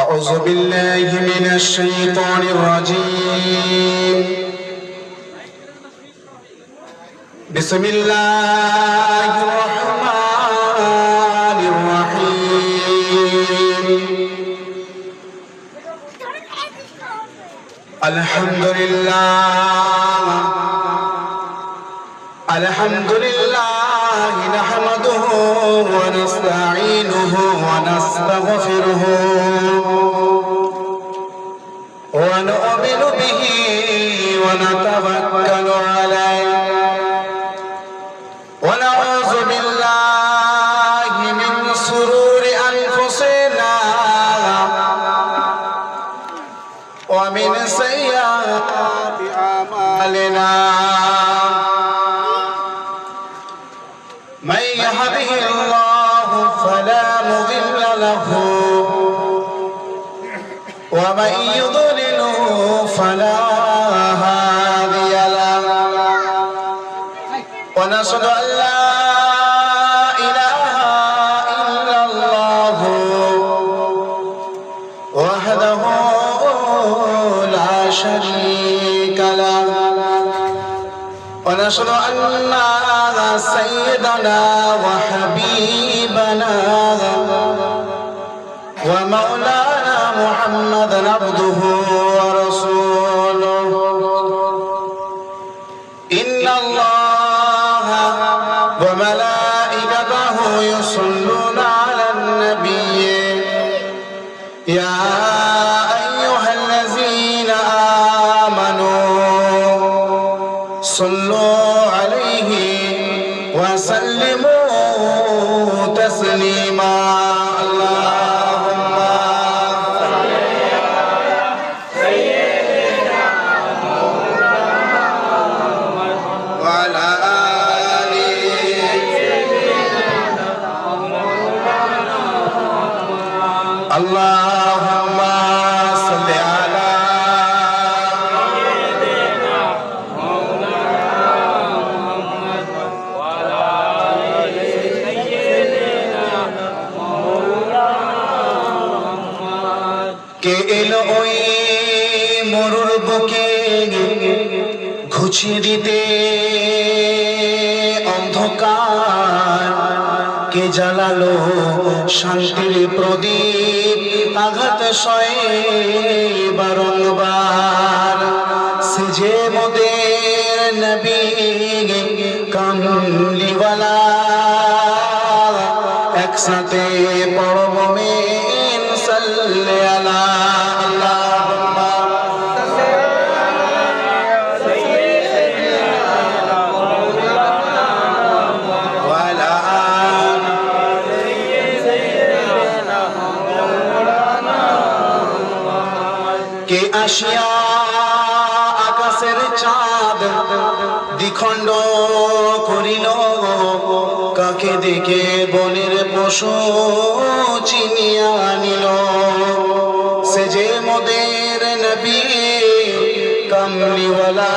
أعوذ بالله من الشيطان الرجيم بسم الله الرحمن الرحيم الحمد لله نحمده ونستعينه ونستغفره ونؤمن به ونتوكل عليه ونعوذ بالله من شرور أنفسنا ومن سيئات أعمالنا من يهده الله فلا مضل له ومن يضلل فلا هادي له ونشهد أن لا إله إلا الله وحده لا شريك له ونشهد أن سيدنا وحبيبنا ومولانا محمدا عبده ورسوله إن الله وملائكته يصلون على النبي يا أيها الذين آمنوا صلوا عليه وسلموا تسليما اللهم صل على سيدنا محمد وعلى آل سيدنا محمد اللهم صل على কে এলো ওই মরুর বুকে ঘুচিয়ে দিতে অন্ধকার, কে জ্বালালো শান্তির প্রদীপ আঘাত সয়ে বারংবার। সে যে মোদের নবী কামলিওয়ালা, একসাথে পড়ব মিন সাল্লি আলা আল্লাহুম্মা সাইয়্যিদিনা ওয়া আলা আলি সাইয়্যিদিনা মাওলানা। কে আসিয়া আকাশের চাঁদ দ্বিখণ্ড করিল, কাকে দেখে বনের পশু চিনিয়া নিল। সে যে মোদের নবী কামলিওয়ালা,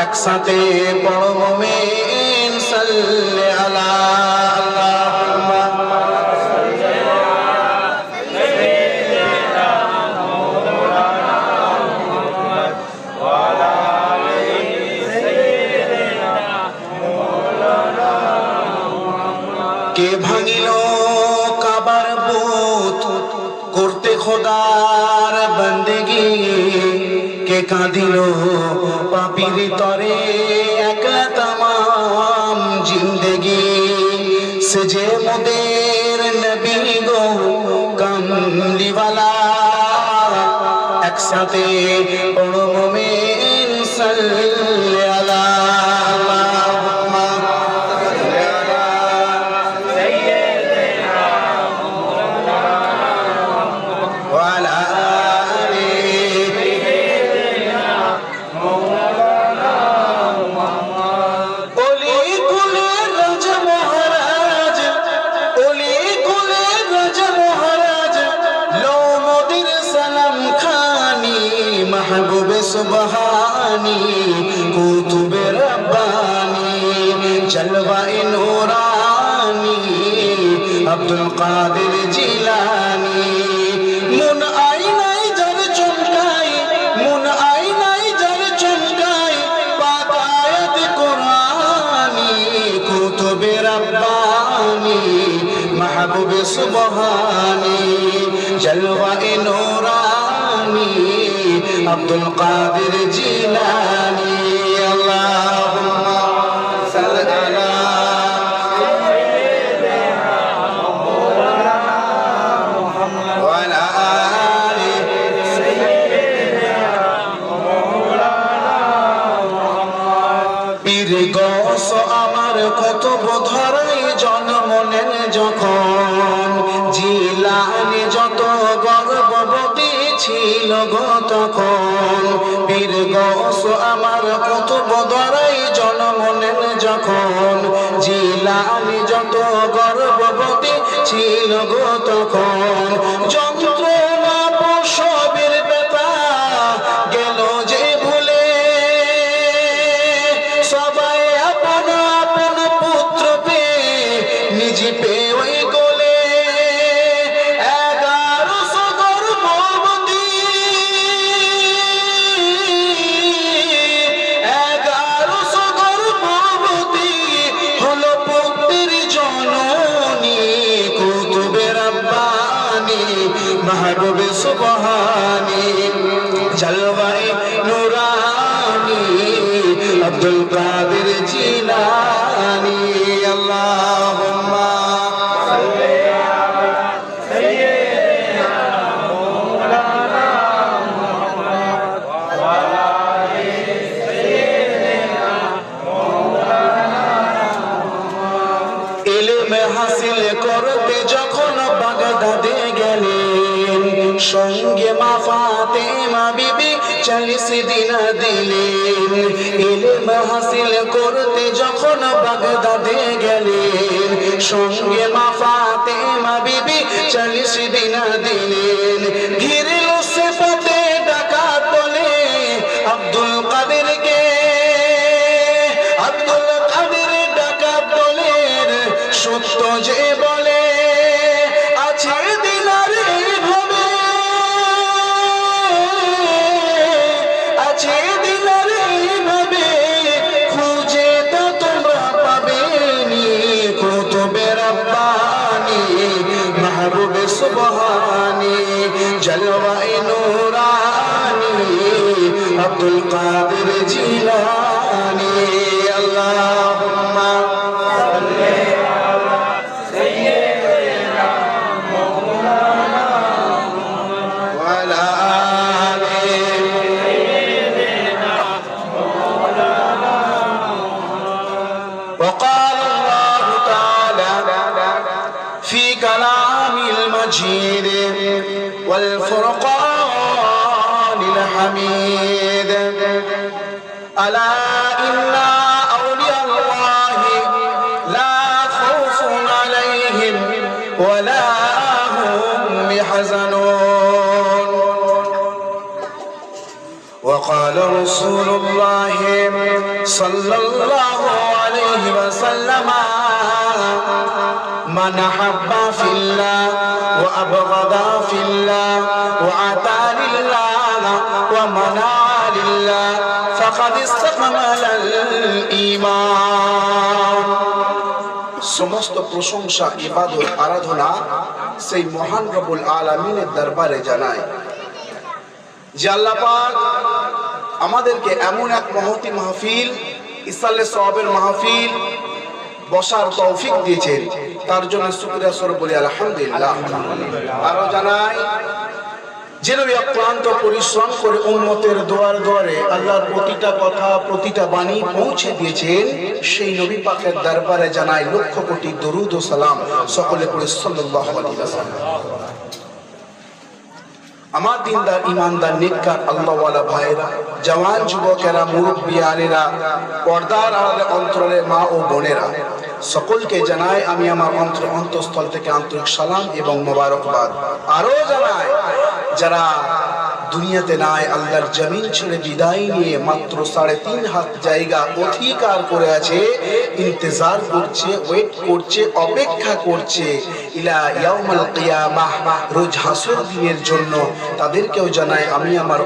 একসাথে পড়ব মিন সাল্লি আলা আল্লাহুম্মা সাল্লি আলা সাইয়্যিদিনা মাওলানা মুহাম্মদ ওয়া আলা আলি সাইয়্যিদিনা মাওলানা মুহাম্মদ। কে ভাঙিল কাবার বুত করতে খোদার বন্দেগি, কে কাঁদিল পাপীর তরে একলা তামাম জিন্দেগি। সে যে মোদের নবী গো কামলিওয়ালা, একসাথে পড়ব মিন সাল্লি আলা আল্লাহুম্মা সাল্লি আলা সাইয়্যিদিনা ওয়া আলা আলি সাইয়্যিদিনা মাওলানা মুহাম্মদ। ওলি কুলের রাজা মহারাজ, ওলি কুলের রাজা মহারাজ, লো মোদের সালাম খানি, মাহবুবে সুবহানি, কুতুবে রব্বানি, জলওয়ায়ে নূরানি, আব্দুল কাদের জিলানি। জলওয়ায়ে নূরানি আব্দুল কাদের জিলানী আল্লাহুম্মা সাল্লি আলা আমার কত বোধরাই জন্ম নেন যখন জিলানী যত গর্ভবতী ছিল গো তখন পীর গৌস আমার কত বোধরাই জন্ম নেন যখন জিলানী যত গর্ভবতী ছিল গো তখন যন্ত্রণা প্রসবের ব্যথা গেল যে ভুলে সবাই আপন আপন পুত্র পেয়ে নিজ পেয়ে ওই গোলে 1100 গর্ভবতী 1100 গর্ভবতী হলো পুত্রের জননী কুতুবে রব্বানী মাহবুবে সুবহানী জলওয়ায়ে নূরানী আব্দুল কাদের জিলানী আল্লাহুম্মা সাল্লি আলা সাইয়্যিদিনা মাওলানা মুহাম্মদ ওয়া আলা আলি সাইয়্যিদিনা মাওলানা মুহাম্মদ ইলম হাসিল করতে যখন বাগদাদে গেলেন সঙ্গে মা ফাতেমা বিবি 40 দিন দিলেন ইলম হাসিল করতে যখন বাগদাদে গেলেন সঙ্গে মা ফাতেমা বিবি 40 দিন দিলেন ঘিরল সে পথে ডাকাত বলে আব্দুল কাদেরকে আব্দুল কাদের ডাকাত বলেন সত্য যে বলে আছে দিনার এইভাবে আছে দিনার এইভাবে খুঁজে তো তোমরা পাবে নি কুতুবে রব্বানী মাহবুবে সুবহানী জলওয়ায়ে নূরানী আব্দুল কাদের জিলানী আল্লাহুম্মা সাল্লি আলা সাইয়্যিদিনা মাওলানা মুহাম্মদ ওয়া আলা আলি সাইয়্যিদিনা মাওলানা মুহাম্মদ وقال الله تعالى في كلام المجيد والفرقان الحميد ألا إن أولياء الله لا خوف عليهم ولا هم يحزنون وقال رسول الله صلى الله عليه وسلم من أحب في الله وأبغض في الله وأتى لله ومنع لله فقد استكمل الإيمان সমস্ত প্রশংসা ইবাদত আরাধনা সেই মহান রব্বুল আলামিনের দরবারে জানায় যে আল্লাহ পাক আমাদেরকে এমন এক মহতি মাহফিল ইসালে সওয়াবের মাহফিল বসার তৌফিক দিয়েছেন তার জন্য শুকরিয়া স্বরূপ বলি আলহামদুলিল্লাহ আরো জানাই যে নবী অক্লান্ত পরিশ্রম করে উম্মতের দুয়ারে দুয়ারে আল্লাহর প্রতিটা কথা প্রতিটা বাণী পৌঁছে দিয়েছেন সেই নবী পাকের দরবারে জানাই লক্ষ কোটি দরুদ ও সালাম সকলে পড়ে সাল্লাল্লাহু আলাইহি ওয়াসাল্লাম আমার দিনদার ইমানদার নেককার আল্লাহওয়ালা ভাইরা জওয়ান যুবকেরা মুরব্বিয়ানেরা পর্দার আড়ালে অন্তরালে মা ও বোনেরা সকলকে জানাই আমি আমার অন্তঃস্থল থেকে আন্তরিক সালাম এবং মোবারকবাদ আরো জানাই যারা দুনিয়াতে নাই আল্লাহর জমিন ছেড়ে বিদায় নিয়ে মাত্র 3.5 হাত জায়গা অধিকার করে আছে ইন্তজার করছে ওয়েট করছে অপেক্ষা করছে ইলা ইয়াউমুল কিয়ামাহ রোজ হাসর দিনের জন্য তাদেরকেও জানাই আমি আমার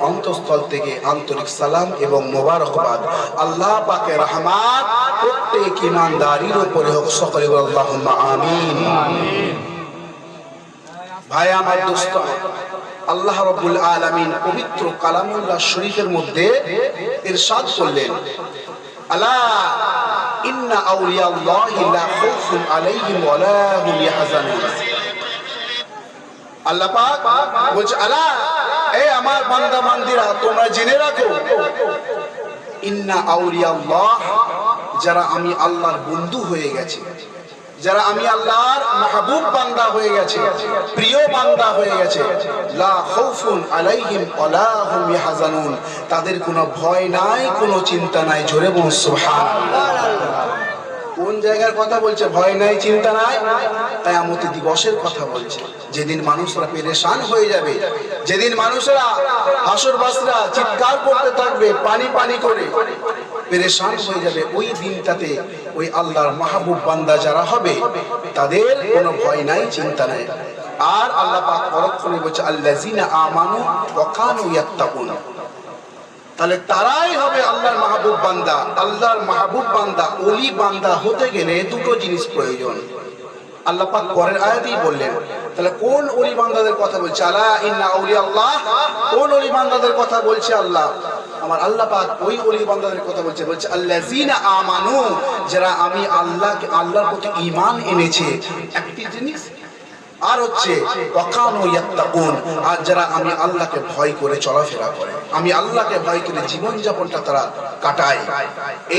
অন্তঃস্থল থেকে আন্তরিক সালাম এবং মোবারকবাদ আল্লাহ পাকের রহমত প্রত্যেক ইমানদারের উপরে হোক সকলে আল্লাহুম্মা আমিন ভাই আমার, দোস্ত, আল্লাহ রাব্বুল আলামিন পবিত্র কালামুল্লাহ শরীফের মধ্যে ইরশাদ করলেন, আলা ইন্না আউলিয়াল্লাহি লা খাউফুন আলাইহিম ওয়া লা হুম ইয়াহজানুন। আল্লাহ পাক বলছে, আলা, এই আমার বান্দা বান্দিরা, তোমরা জেনে রাখো, ইন্না আউলিয়াল্লাহ, যারা আমি আল্লাহর বন্ধু হয়ে গেছে, যারা আমি আল্লাহর মাহবুব বান্দা হয়ে গেছে, প্রিয় বান্দা হয়ে গেছে, লা খাউফুন আলাইহিম ওয়া লা হুম ইয়াহজানুন, তাদের কোনো ভয় নাই, কোনো চিন্তা নাই। জোরে বলুন সুবহানাল্লাহ। কোন জায়গার কথা বলছে? ভয় নাই, চিন্তা নাই। কিয়ামত দিবসের কথা বলছে, যেদিন মানুষরা পেরেশান হয়ে যাবে, যেদিন মানুষরা হাসরবাসীরা চিৎকার করতে থাকবে, পানি পানি করে পেরেশান হয়ে যাবে। ওই দিনটাতে ওই আল্লাহর মাহবুব বান্দা যারা হবে, তাদের কোনো ভয় নাই, চিন্তা নাই। আর আল্লাহ পাক পরক্ষণে বলছে, আল্লাযিনা আমানু ওয়া কানু ইয়াত্তাকুন। তাহলে তারাই হবে আল্লাহর মাহবুব বান্দা। আল্লাহর মাহবুব বান্দা, ওলি বান্দা হতে গেলে দুটো জিনিস প্রয়োজন। আল্লাহ পাক পরের আয়াতেই বললেন। তাহলে কোন ওলি বান্দাদের কথা বলছে? আলা ইন্না আউলিয়াল্লাহ, কোন ওলি বান্দাদের কথা বলছে আল্লাহ? আমার আল্লাহ পাক ওই ওলি বান্দাদের কথা বলছে। বলছে আল্লাযিনা আমানু, যারা আমি আল্লাহকে, আল্লাহর প্রতি ঈমান এনেছে, একটি জিনিস। আর হচ্ছে ওয়াকানু ইয়াত্তাকুন, আর যারা আমি আল্লাহকে ভয় করে চলাফেরা করে, আমি আল্লাহকে ভয় করে জীবনযাপনটা তারা কাটায়।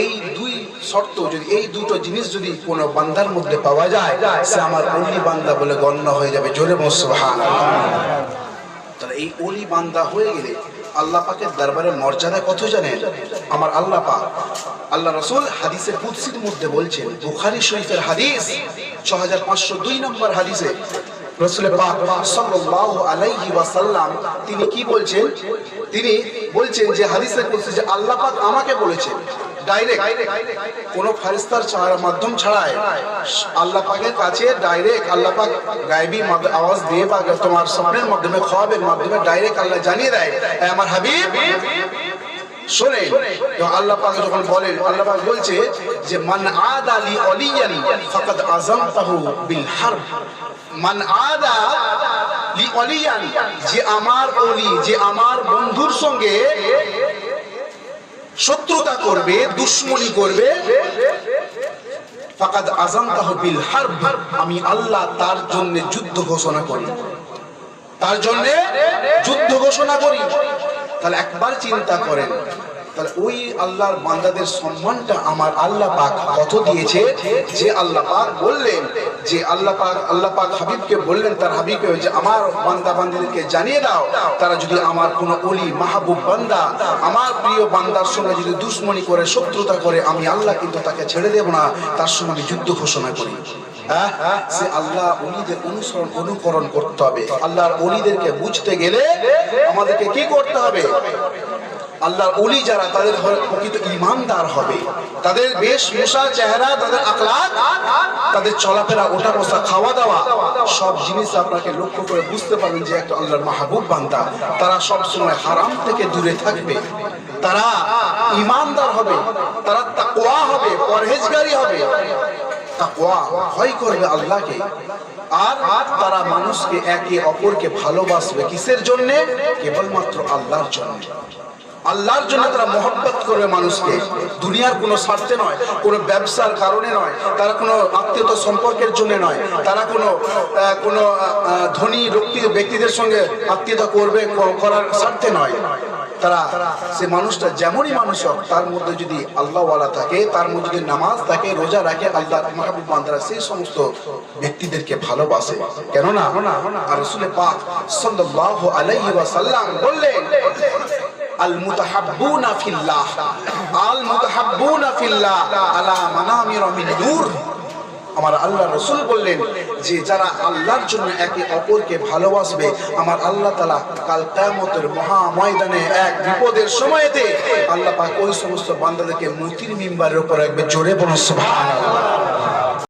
এই দুই শর্ত যদি, এই দুটো জিনিস যদি কোনো বান্দার মধ্যে পাওয়া যায়, সে আমার ওলি বান্দা বলে গণ্য হয়ে যাবে। জোরে বলুন সুবহানাল্লাহ। তাহলে এই ওলি বান্দা হয়ে গেলে আল্লাহ পাকের দরবারে মর্যাদা কত জানেন? আমার আল্লাহ পাক, আল্লাহ রাসূল হাদিসে কুদসির মধ্যে বলছেন, বুখারী শরীফের হাদিস 6502 নম্বর হাদিসে রাসূল পাক সাল্লাল্লাহু আলাইহি ওয়াসাল্লাম তিনি কি বলছেন? তিনি বলছেন যে হাদিসে কুদসি, যে আল্লাহ পাক আমাকে বলেছেন ডাইরেক্ট, কোন ফেরেশতার মাধ্যম ছাড়াই আল্লাহ পাকের কাছে ডাইরেক্ট আল্লাহ পাক গায়বী আওয়াজ দিয়ে বা তোমার স্বপ্নের মাধ্যমে, খ্বাবের মাধ্যমে ডাইরেক্ট আল্লাহ জানিয়ে দেয়, আমার হাবিব শোনেন। আল্লাহ পাক যখন বলেন, আল্লাহ পাক বলছে যে মান আদা লি ওলিয়ান ফাকাদ আযামতাহু বিল হারব। মান আদা লি ওলিয়ান, যে আমার ওলি, যে আমার বন্ধুর সঙ্গে শত্রুতা করবে, দুশমনি করবে, ফাকাদ আযামতাহু বিল হারব, আমি আল্লাহ তার জন্য যুদ্ধ ঘোষণা করি, তার জন্য যুদ্ধ ঘোষণা করি। তাহলে একবার চিন্তা করেন, তাহলে ওই আল্লাহর বান্দাদের সম্মানটা আমার আল্লাহ পাক কত দিয়েছে। যে আল্লাহ পাক বললেন, যে আল্লাহ পাক হাবিবকে বললেন, তার হাবিবকে, যে আমার বান্দা বান্দিদেরকে জানিয়ে দাও, তারা যদি আমার কোনো ওলি মাহবুব বান্দা, আমার প্রিয় বান্দার সঙ্গে যদি দুশমনি করে, শত্রুতা করে, আমি আল্লাহ কিন্তু তাকে ছেড়ে দেব না, তার সঙ্গে আমি যুদ্ধ ঘোষণা করি। সে আল্লাহ ওলিদের অনুকরণ করতে হবে। আল্লাহর ওলিদেরকে বুঝতে গেলে আমাদেরকে কি করতে হবে? আল্লাহর ওলি যারা, তাদের প্রকৃত ঈমানদার হবে, তাদের বেশভূষা, চেহারা, তাদের আখলাক, তাদের চলাফেরা, ওঠা বসা, খাওয়া দাওয়া, সব জিনিস আপনাকে লক্ষ্য করে বুঝতে পারবেন যে একটা আল্লাহর মাহবুব বান্দা। তারা সব সময় হারাম থেকে দূরে থাকবে, তারা ঈমানদার হবে, তারা তাকওয়া হবে, পরহেজগারি হবে, তাকওয়া, ভয় করবে আল্লাহকে। আর তারা মানুষকে একে অপরকে ভালোবাসবে। কিসের জন্য? কেবলমাত্র আল্লাহর জন্য। আল্লাহর জন্য তারা মহব্বত করবে মানুষকে, দুনিয়ার কোনো স্বার্থে নয়, কোনো ব্যবসার কারণে নয়, তারা কোনো আত্মীয়তা সম্পর্কের জন্য নয়, তারা কোনো ধনী ব্যক্তিদের সঙ্গে আত্মীয়তা করার স্বার্থে নয়। তারা, সে মানুষটা যেমনই মানুষ হোক, তার মধ্যে যদি আল্লাহওয়ালা থাকে, তার মধ্যে যদি নামাজ থাকে, রোজা রাখে, আল্লাহর মাহবুব বান্দারা সেই সমস্ত ব্যক্তিদেরকে ভালোবাসে। কেননা আর রাসূল পাক সাল্লাল্লাহু আলাইহি ওয়াসাল্লাম বললেন, আল মুতাহাব্বুনা ফিল্লাহ, আল মুতাহাব্বুনা ফিল্লাহ আলা মানামির মিন নূর। আমার আল্লাহ রাসূল বললেন যে যারা আল্লাহর জন্য একে অপরকে ভালোবাসবে, আমার আল্লাহ তাআলা কাল কিয়ামতের মহা ময়দানে এক বিপদের সময়তে আল্লাহ পাক ওই সমস্ত বান্দাদেরকে মুক্তির মিম্বারের উপর রাখবে। জোরে বলুন সুবহানাল্লাহ।